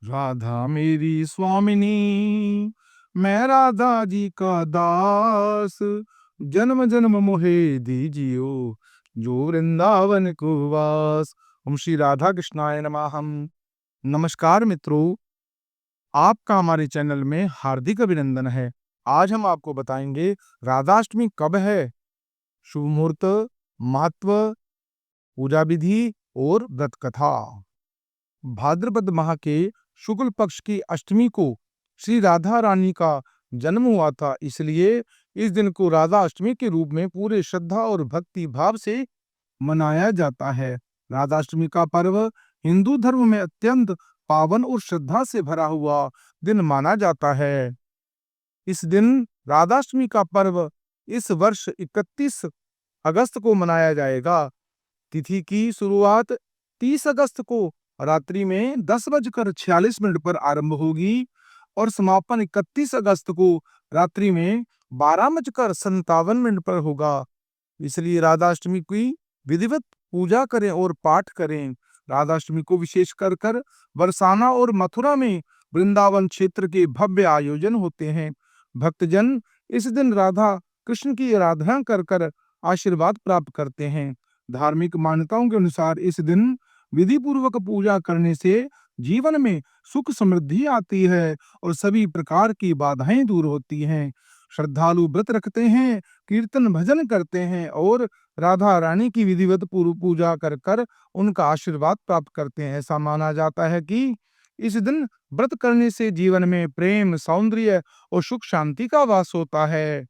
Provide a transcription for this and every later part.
राधा मेरी स्वामिनी, मैं राधा जी का दास। जन्म जन्म मोहे दीजियो, जो वृंदावन को वास। ओम श्री राधा कृष्णाय नमः। हम नमस्कार मित्रों, आपका हमारे चैनल में हार्दिक अभिनंदन है। आज हम आपको बताएंगे राधाष्टमी कब है, शुभ मुहूर्त, महत्व, पूजा विधि और व्रत कथा। भाद्रपद माह के शुक्ल पक्ष की अष्टमी को श्री राधा रानी का जन्म हुआ था, इसलिए इस दिन को राधा अष्टमी के रूप में पूरे श्रद्धा और भक्ति भाव से मनाया जाता है। राधाष्टमी का पर्व हिंदू धर्म में अत्यंत पावन और श्रद्धा से भरा हुआ दिन माना जाता है। इस दिन राधाष्टमी का पर्व इस वर्ष 31 अगस्त को मनाया जाएगा। तिथि की शुरुआत 30 अगस्त को रात्रि में 10:46 पर आरंभ होगी और समापन 31 अगस्त को रात्रि में 12:57 पर होगा। इसलिए राधाष्टमी की विधिवत पूजा करें और पाठ करें। राधाष्टमी को विशेष कर बरसाना और मथुरा में वृंदावन क्षेत्र के भव्य आयोजन होते हैं। भक्तजन इस दिन राधा कृष्ण की आराधना कर आशीर्वाद प्राप्त करते हैं। धार्मिक मान्यताओं के अनुसार इस दिन विधि पूर्वक पूजा करने से जीवन में सुख समृद्धि आती है और सभी प्रकार की बाधाएं दूर होती हैं। श्रद्धालु व्रत रखते हैं, कीर्तन भजन करते हैं और राधा रानी की विधिवत पूर्व पूजा कर उनका आशीर्वाद प्राप्त करते हैं। ऐसा माना जाता है कि इस दिन व्रत करने से जीवन में प्रेम, सौंदर्य और सुख शांति का वास होता है,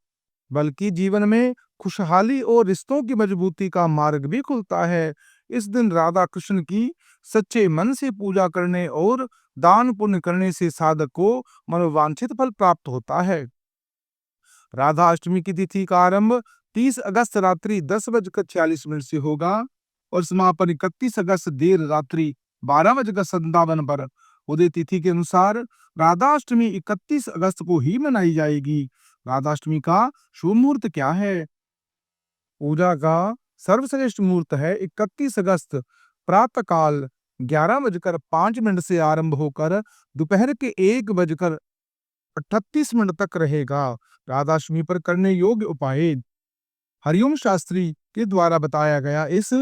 बल्कि जीवन में खुशहाली और रिश्तों की मजबूती का मार्ग भी खुलता है। इस दिन राधा कृष्ण की सच्चे मन से पूजा करने और दान पुण्य करने से साधक को मनोवांछित फल प्राप्त होता है। राधा अष्टमी की तिथि का आरंभ 30 अगस्त रात्रि 10:46 से होगा और समापन 31 अगस्त देर रात्रि 12:57 पर। उदय तिथि के अनुसार राधा अष्टमी 31 अगस्त को ही मनाई जाएगी। राधा अष्टमी का शुभ मुहूर्त क्या है? पूजा का सर्वश्रेष्ठ मुहूर्त है 31 अगस्त प्रातः काल 11:05 से आरंभ होकर दोपहर के 1:38 तक रहेगा। राधाष्टमी पर करने योग्य उपाय। हरिओम शास्त्री के द्वारा बताया गया इस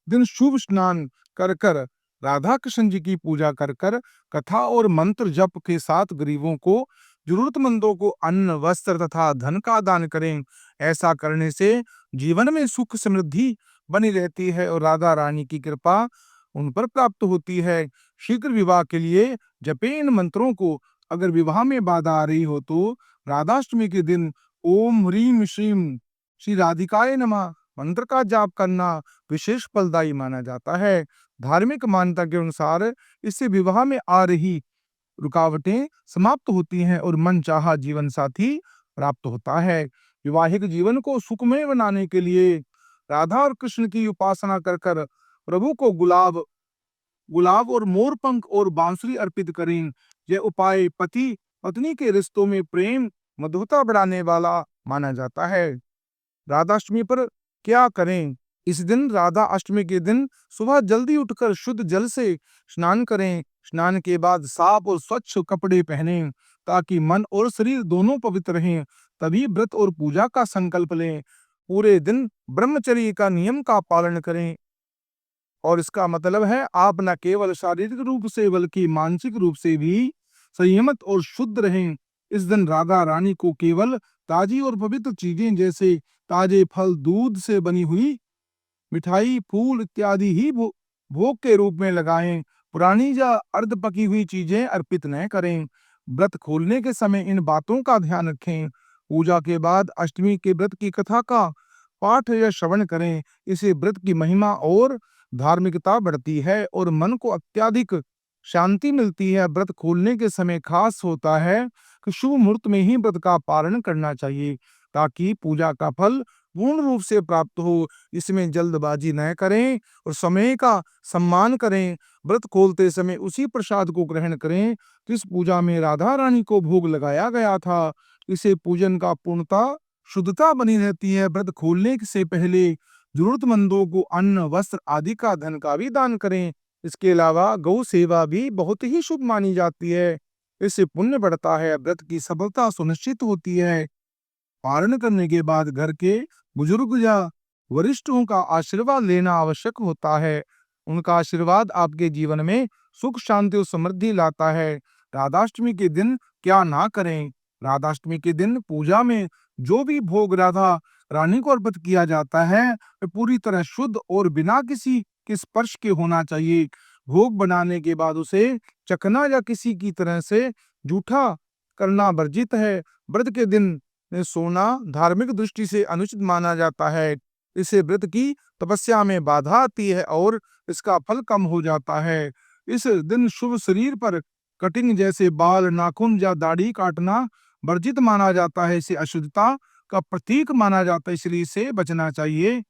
दिन शुभ स्नान कर राधा कृष्ण जी की पूजा कर कथा और मंत्र जप के साथ गरीबों को, जरूरतमंदों को अन्न, वस्त्र तथा धन का दान करें। ऐसा करने से जीवन में सुख समृद्धि बनी रहती है और राधा रानी की कृपा उन पर प्राप्त होती है। शीघ्र विवाह के लिए जपे इन मंत्रों को। अगर विवाह में बाधा आ रही हो तो राधाष्टमी के दिन ओम ह्रीम श्रीम श्री राधिकाय नमः मंत्र का जाप करना विशेष फलदायी माना जाता है। धार्मिक मान्यता के अनुसार इससे विवाह में आ रही रुकावटें समाप्त होती हैं और मनचाहा जीवन साथी प्राप्त होता है। वैवाहिक जीवन को सुखमय बनाने के लिए राधा और कृष्ण की उपासना कर प्रभु को गुलाब गुलाब और मोरपंख और बांसुरी अर्पित करें। यह उपाय पति पत्नी के रिश्तों में प्रेम मधुरता बढ़ाने वाला माना जाता है। राधाष्टमी पर क्या करें? इस दिन राधा अष्टमी के दिन सुबह जल्दी उठकर शुद्ध जल से स्नान करें। स्नान के बाद साफ और स्वच्छ कपड़े पहनें ताकि मन और शरीर दोनों पवित्र रहें। तभी व्रत और पूजा का संकल्प लें। पूरे दिन ब्रह्मचर्य का नियम का पालन करें और इसका मतलब है आप न केवल शारीरिक रूप से बल्कि मानसिक रूप से भी संयमित और शुद्ध रहें। इस दिन राधा रानी को केवल ताजी और पवित्र चीजें जैसे ताजे फल, दूध से बनी हुई मिठाई, फूल इत्यादि ही भोग के रूप में लगाएं। पुरानी या अर्ध पकी हुई चीजें अर्पित न करें। व्रत खोलने के समय इन बातों का ध्यान रखें। पूजा के बाद अष्टमी के व्रत की कथा का पाठ या श्रवण करें। इसे व्रत की महिमा और धार्मिकता बढ़ती है और मन को अत्यधिक शांति मिलती है। व्रत खोलने के समय खास होता है कि शुभ मुहूर्त में ही व्रत का पालन करना चाहिए ताकि पूजा का फल पूर्ण रूप से प्राप्त हो। इसमें जल्दबाजी न करें और समय का सम्मान करें। व्रत खोलते समय उसी प्रसाद को ग्रहण करें जिस पूजा में राधा रानी को भोग लगाया गया था। इसे पूजन का पूर्णता शुद्धता बनी रहती है। व्रत खोलने से पहले जरूरतमंदों को अन्न, वस्त्र आदि का धन का भी दान करें। इसके अलावा गौ सेवा भी बहुत ही शुभ मानी जाती है। इससे पुण्य बढ़ता है, व्रत की सफलता सुनिश्चित होती है। पारण करने के बाद घर के बुजुर्ग या वरिष्ठों का आशीर्वाद लेना आवश्यक होता है। उनका आशीर्वाद आपके जीवन में सुख शांति और समृद्धि लाता है। राधाष्टमी के दिन क्या ना करें? राधाष्टमी के दिन पूजा में जो भी भोग राधा रानी को अर्पित किया जाता है वह पूरी तरह शुद्ध और बिना किसी के स्पर्श के होना चाहिए। भोग बनाने के बाद उसे चखना या किसी की तरह से जूठा करना वर्जित है। व्रत के दिन में सोना धार्मिक दृष्टि से अनुचित माना जाता है। इससे व्रत की तपस्या में बाधा आती है और इसका फल कम हो जाता है। इस दिन शुभ शरीर पर कटिंग जैसे बाल, नाखून या दाढ़ी काटना वर्जित माना जाता है। इसे अशुद्धता का प्रतीक माना जाता है, इसलिए इसे बचना चाहिए।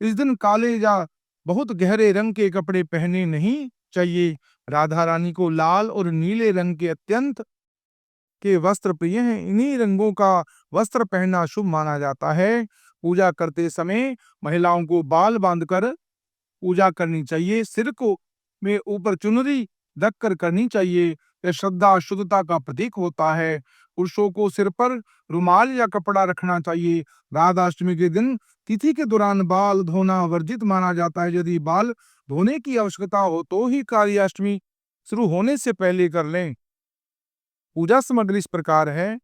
इस दिन काले या बहुत गहरे रंग के कपड़े पहने नहीं चाहिए। राधा रानी को लाल और नीले रंग के अत्यंत के वस्त्र प्रिय हैं। इन्हीं रंगों का वस्त्र पहनना शुभ माना जाता है। पूजा करते समय महिलाओं को बाल बांधकर पूजा करनी चाहिए। सिर को में ऊपर चुनरी रखकर करनी चाहिए। यह श्रद्धा शुद्धता का प्रतीक होता है। पुरुषों को सिर पर रुमाल या कपड़ा रखना चाहिए। राधाष्टमी के दिन तिथि के दौरान बाल धोना वर्जित माना जाता है। यदि बाल धोने की आवश्यकता हो तो ही कार्याष्टमी शुरू होने से पहले कर लें। पूजा सामग्री इस प्रकार है: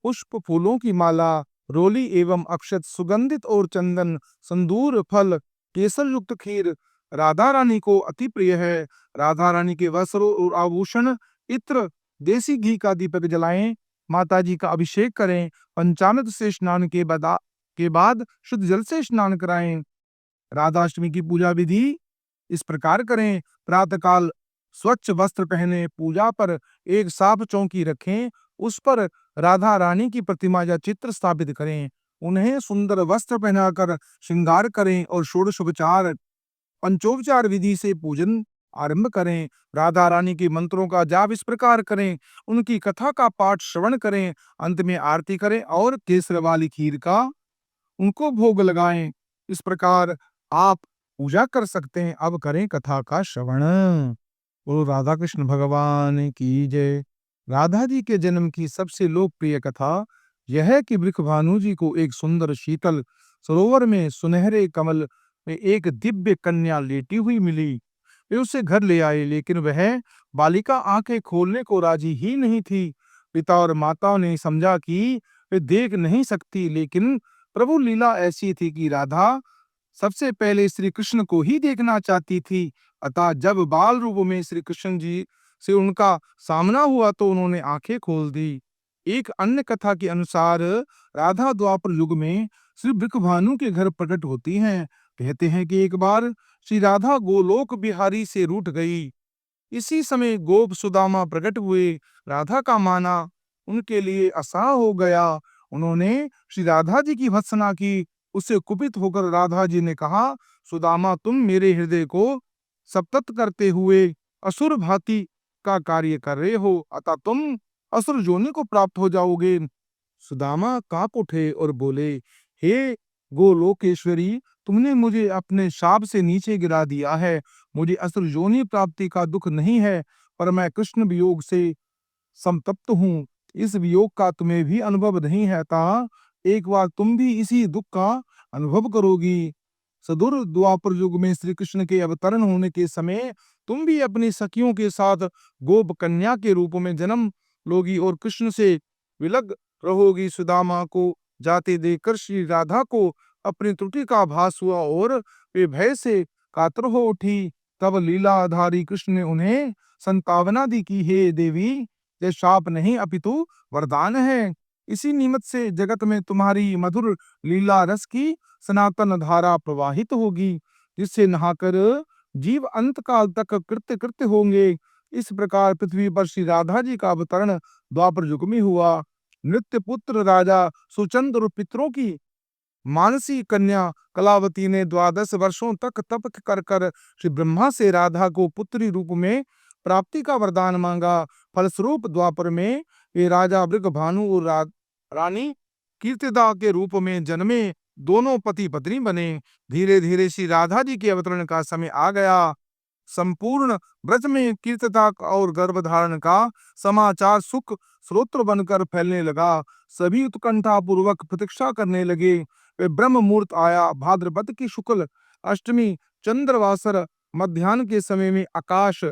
पुष्प, फूलों की माला, रोली एवं अक्षत, सुगंधित और चंदन, संदूर, फल, केसर युक्त खीर। राधा रानी को अति प्रिय है। राधा रानी के वस्त्र और आभूषण, इत्र, देसी घी का दीपक जलाएं। माता जी का अभिषेक करें। पंचामृत से स्नान के बाद शुद्ध जल से स्नान कराएं। राधाष्टमी की पूजा विधि इस प्रकार करें: प्रातःकाल स्वच्छ वस्त्र पहने, पूजा पर एक साफ चौकी रखें, उस पर राधा रानी की प्रतिमा या चित्र स्थापित करें। उन्हें सुंदर वस्त्र पहनाकर श्रृंगार करें और षोडशोपचार पंचोपचार विधि से पूजन आरंभ करें। राधा रानी के मंत्रों का जाप इस प्रकार करें: उनकी कथा का पाठ श्रवण करें, अंत में आरती करें और केसर वाली खीर का उनको भोग लगाएं। इस प्रकार आप पूजा कर सकते हैं। अब करें कथा का श्रवण। बोलो राधा कृष्ण भगवान की जय। राधा जी के जन्म की सबसे लोकप्रिय कथा यह है कि वृषभानु जी को एक सुंदर शीतल सरोवर में सुनहरे कमल में एक दिव्य कन्या लेटी हुई मिली। वे उसे घर ले आए, लेकिन वह बालिका आंखें खोलने को राजी ही नहीं थी। पिता और माता ने समझा कि वे देख नहीं सकती, लेकिन प्रभु लीला ऐसी थी कि राधा सबसे पहले श्री कृष्ण को ही देखना चाहती थी। अतः जब बाल रूप में श्री कृष्ण जी से उनका सामना हुआ तो उन्होंने आंखें खोल दी। एक अन्य कथा के अनुसार राधा द्वापर युग में श्री वृषभानु के घर प्रकट होती हैं। कहते हैं कि एक बार श्री राधा गोलोक बिहारी से रूठ गई। इसी समय गोप सुदामा प्रकट हुए। राधा का माना उनके लिए असह्य हो गया। उन्होंने श्री राधा जी की भर्त्सना की। उससे कुपित होकर राधा जी ने कहा, सुदामा, तुम मेरे हृदय को सप्तत करते हुए असुर भांति का कार्य कर रहे हो, अतः तुम असुर योनि को प्राप्त हो जाओगे। सुदामा कांप उठे और बोले, हे गोलोकेश्वरी, तुमने मुझे अपने शाप से नीचे गिरा दिया है। मुझे असुर योनि प्राप्ति का दुख नहीं है, पर मैं कृष्ण वियोग से संतप्त हूँ। इस वियोग का तुम्हें भी अनुभव नहीं है, ता एक बार तुम भी इसी दुख का अनुभव करोगी। सदूर द्वापर युग में श्री कृष्ण के अवतरण होने के समय तुम भी अपनी सखियों के साथ गोप कन्या के रूप में जन्म लोगी और कृष्ण से विलग रहोगी। सुदामा को जाते देखकर श्री राधा को अपनी त्रुटि का आभास हुआ और वे भय से कातर हो उठी। तब लीलाधारी कृष्ण ने उन्हें संतावना दी कि हे देवी, यह शाप नहीं अपितु वरदान है। इसी निमित्त से जगत में तुम्हारी मधुर लीला रस की सनातन धारा प्रवाहित होगी, जिससे नहाकर जीव अंत काल तक कृत्य कृत्य होंगे। इस प्रकार पृथ्वी पर श्री राधा जी का अवतरण द्वापर युग में हुआ। नृत्य पुत्र राजा सुचंद्र और पितरों की मानसी कन्या कलावती ने 12 वर्षों तक तप कर कर श्री ब्रह्मा से राधा को पुत्री रूप में प्राप्ति का वरदान मांगा। फलस्वरूप द्वापर में वे राजा वृषभानु और रानी कीर्तिदा के रूप में जन्मे। दोनों पति पत्नी बने। धीरे धीरे श्री राधा जी के अवतरण का समय आ गया। संपूर्ण ब्रज में कीर्तता और गर्भधारण का समाचार सुख स्रोत्र बनकर फैलने लगा। सभी उत्कंठा पूर्वक प्रतीक्षा करने लगे। वे ब्रह्म मुहूर्त आया। भाद्रपद की शुक्ल अष्टमी चंद्रवासर मध्याह्न के समय में आकाश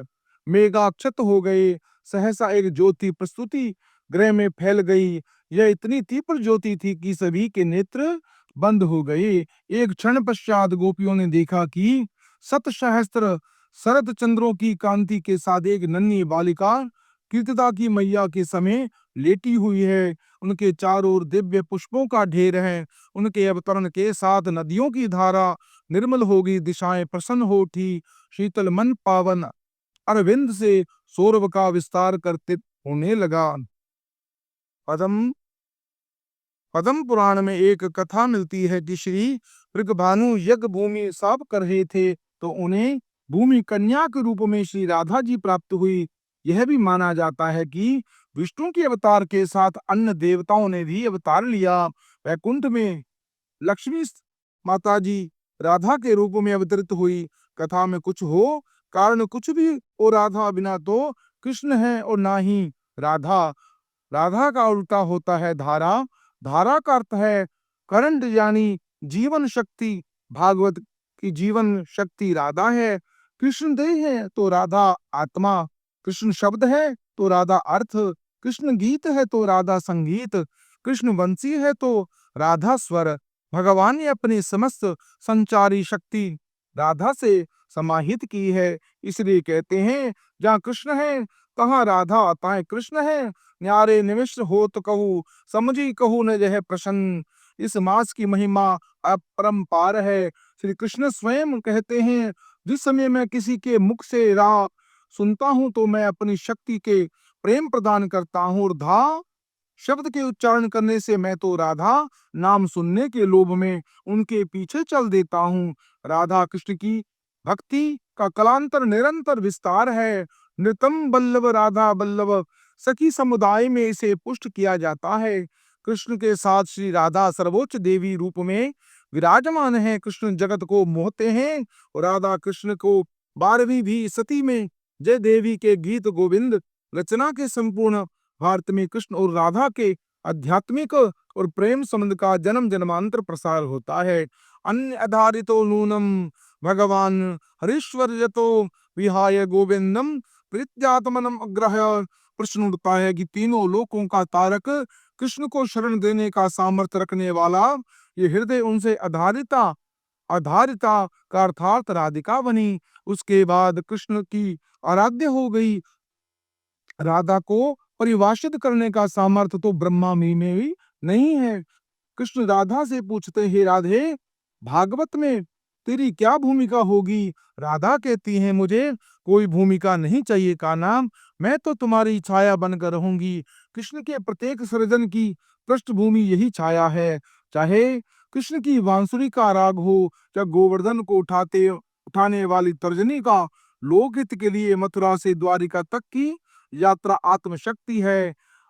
मेघाच्छत हो गए। सहसा एक ज्योति प्रस्तुति गृह में फैल गई। यह इतनी तीव्र ज्योति थी कि सभी के नेत्र बंद हो गए। एक क्षण पश्चात गोपियों ने देखा कि शत सहस्त्र शरद चंद्रों की कांति के साथ एक नन्ही बालिका कीर्तिदा की मैया के समय लेटी हुई है। उनके चारों ओर दिव्य पुष्पों का ढेर है। उनके अवतरण के साथ नदियों की धारा निर्मल हो गई, दिशाएं प्रसन्न हो उठी। शीतल मन पावन अरविंद से सौरभ का विस्तार करते होने लगा। पदम पद्म पुराण में एक कथा मिलती है कि श्री ऋगभानु यज्ञ भूमि साफ कर रहे थे तो उन्हें भूमि कन्या के रूप में श्री राधा जी प्राप्त हुई। यह भी माना जाता है कि विष्णु के अवतार के साथ अन्य देवताओं ने भी अवतार लिया। वैकुंठ में लक्ष्मी माता जी राधा के रूप में अवतरित हुई। कथा में कुछ हो कारण कुछ भी हो, राधा बिना तो कृष्ण है और ना ही राधा। राधा का उल्टा होता है धारा। धारा का अर्थ है करंट यानी जीवन शक्ति। भागवत की जीवन शक्ति राधा है। कृष्ण देह है तो राधा आत्मा। कृष्ण शब्द है तो राधा अर्थ। कृष्ण गीत है तो राधा संगीत। कृष्ण वंशी है तो राधा स्वर। भगवान ने अपनी समस्त संचारी शक्ति राधा से समाहित की है। इसलिए कहते हैं जहाँ कृष्ण है तहाँ राधा, ताए कृष्ण है न्यारे निमिष हो तो कहूँ, समझी कहूँ न जह प्रसन्न। इस मास की महिमा अपरंपार है। श्री कृष्ण स्वयं कहते हैं जिस समय मैं किसी के मुख से रा सुनता हूँ तो मैं अपनी शक्ति के प्रेम प्रदान करता हूँ और धा शब्द के उच्चारण करने से मैं तो राधा नाम सुनने के लोभ में उनके पीछे चल देता हूँ। राधा कृष्ण की भक्ति का कलांतर निरंतर विस्तार है। नृतम बल्लभ राधा बल्लभ सखी समुदाय में इसे पुष्ट किया जाता है। कृष्ण के साथ श्री राधा सर्वोच्च देवी रूप में विराजमान है। कृष्ण जगत को मोहते हैं और राधा कृष्ण को 12वीं भी सती में जय देवी के गीत गोविंद रचना के संपूर्ण भारत में कृष्ण और राधा के आध्यात्मिक और प्रेम संबंध का जन्म जन्मांतर प्रसार होता है। अन्य आधारितो नूनम भगवान हरीश्वर्यतो विहाय गोविंदम प्रीत्यात्मनम अग्रह। प्रश्न उठता है कि तीनों लोकों का तारक कृष्ण को शरण देने का सामर्थ्य रखने वाला ये हृदय उनसे आधारिता आधारिता का अर्थात राधिका बनी। उसके बाद कृष्ण की आराध्य हो गई। राधा को परिभाषित करने का सामर्थ्य तो ब्रह्मा में भी नहीं है। कृष्ण राधा से पूछते हैं राधे भागवत में तेरी क्या भूमिका होगी। राधा कहती है मुझे कोई भूमिका नहीं चाहिए का नाम, मैं तो तुम्हारी छाया बनकर रहूंगी। कृष्ण के प्रत्येक सृजन की पृष्ठभूमि यही छाया है। चाहे कृष्ण की बांसुरी का राग हो, चाहे गोवर्धन को उठाने वाली तर्जनी का लोकहित के लिए मथुरा से द्वारिका तक की यात्रा आत्मशक्ति है।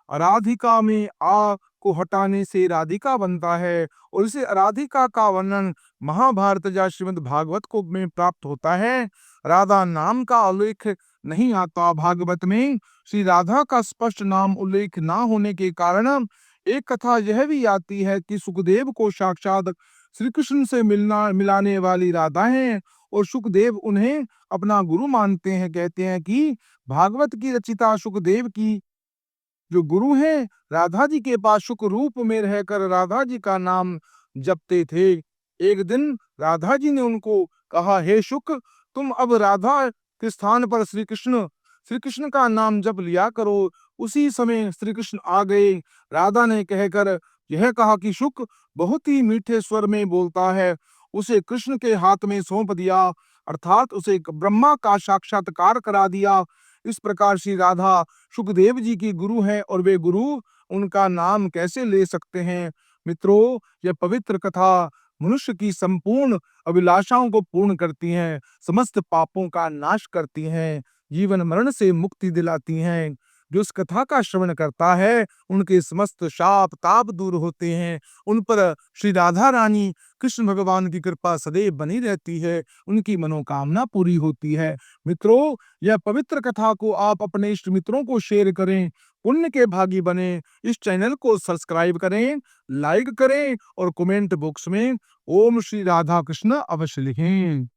राधिका में आ को हटाने से राधिका बनता है और इसे राधिका का वर्णन महाभारत या श्रीमद् भागवत को में प्राप्त होता है। राधा नाम का उल्लेख नहीं आता भागवत में। श्री राधा का स्पष्ट नाम उल्लेख ना होने के कारण एक कथा यह भी आती है कि सुखदेव को साक्षात श्री कृष्ण से मिलाने वाली राधा है और सुखदेव उन्हें अपना गुरु मानते हैं। कहते हैं कि भागवत की रचिता सुखदेव की जो गुरु हैं राधा जी के पास सुख रूप में रहकर राधा जी का नाम जपते थे। एक दिन राधा जी ने उनको कहा हे शुक, तुम अब राधा के स्थान पर श्री कृष्ण का नाम जप लिया करो। उसी समय श्री कृष्ण आ गए। राधा ने कहकर यह कहा कि शुक बहुत ही मीठे स्वर में बोलता है, उसे कृष्ण के हाथ में सौंप दिया, अर्थात उसे ब्रह्मा का साक्षात्कार करा दिया। इस प्रकार श्री राधा सुखदेव जी की गुरु हैं और वे गुरु उनका नाम कैसे ले सकते हैं। मित्रों, यह पवित्र कथा मनुष्य की संपूर्ण अभिलाषाओं को पूर्ण करती हैं, समस्त पापों का नाश करती हैं, जीवन मरण से मुक्ति दिलाती हैं। जो इस कथा का श्रवण करता है उनके समस्त शाप ताप दूर होते हैं, उन पर श्री राधा रानी कृष्ण भगवान की कृपा सदैव बनी रहती है, उनकी मनोकामना पूरी होती है। मित्रों, यह पवित्र कथा को आप अपने इष्ट मित्रों को शेयर करें, पुण्य के भागी बने। इस चैनल को सब्सक्राइब करें, लाइक करें और कमेंट बॉक्स में ओम श्री राधा कृष्ण अवश्य लिखें।